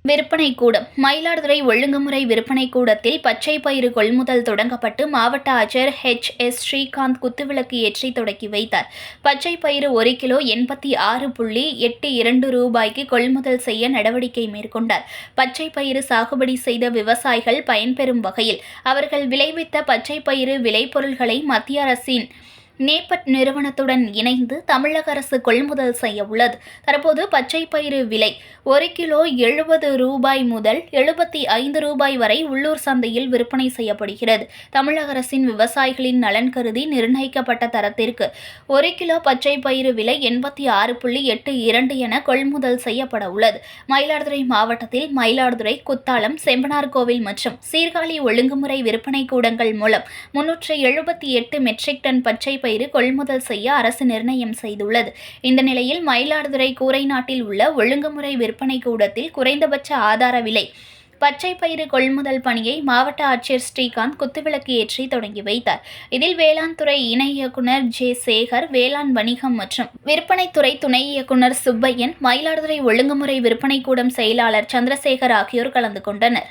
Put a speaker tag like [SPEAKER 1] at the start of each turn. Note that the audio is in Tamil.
[SPEAKER 1] விற்பனை கூடம் மயிலாடுதுறை ஒழுங்குமுறை விற்பனை கூடத்தில் பச்சை பயிறு கொள்முதல் தொடங்கப்பட்டு மாவட்ட ஆட்சியர் H.S. ஸ்ரீகாந்த் குத்துவிளக்கு ஏற்றி தொடங்கி வைத்தார். பச்சை பயிறு 1 கிலோ 86.82 ரூபாய்க்கு கொள்முதல் செய்ய நடவடிக்கை மேற்கொண்டார். பச்சை பயிறு சாகுபடி செய்த விவசாயிகள் பயன்பெறும் வகையில் அவர்கள் விளைவித்த பச்சை பயிறு விளைபொருட்களை மத்திய அரசின் நேபட் நிறுவனத்துடன் இணைந்து தமிழக அரசு கொள்முதல் செய்ய உள்ளது. தற்போது பச்சை பயிறு விலை 1 கிலோ 70 ரூபாய் முதல் 75 ரூபாய் வரை உள்ளூர் சந்தையில் விற்பனை செய்யப்படுகிறது. தமிழக அரசின் விவசாயிகளின் நலன் கருதி நிர்ணயிக்கப்பட்ட தரத்திற்கு 1 கிலோ பச்சை பயிறு விலை 86.82 என கொள்முதல் செய்யப்பட உள்ளது. மயிலாடுதுறை மாவட்டத்தில் மயிலாடுதுறை, குத்தாலம், செம்பனார்கோவில் மற்றும் சீர்காழி ஒழுங்குமுறை விற்பனை கூடங்கள் மூலம் 378 மெட்ரிக் டன் பச்சை பயிறு கொள்முதல் செய்ய அரசு நிர்ணயம் செய்துள்ளது. இந்த நிலையில் மயிலாடுதுறை கூரைநாட்டில் உள்ள ஒழுங்குமுறை விற்பனை கூடத்தில் குறைந்தபட்ச ஆதார விலை பச்சை பயிறு கொள்முதல் பணியை மாவட்ட ஆட்சியர் ஸ்ரீகாந்த் குத்துவிளக்கு ஏற்றி தொடங்கி வைத்தார். இதில் வேளாண் துறை இணை இயக்குநர் J. சேகர், வேளாண் வணிகம் மற்றும் விற்பனைத்துறை துணை இயக்குநர் சுப்பையன், மயிலாடுதுறை ஒழுங்குமுறை விற்பனை கூடம் செயலாளர் சந்திரசேகர் ஆகியோர் கலந்து கொண்டனர்.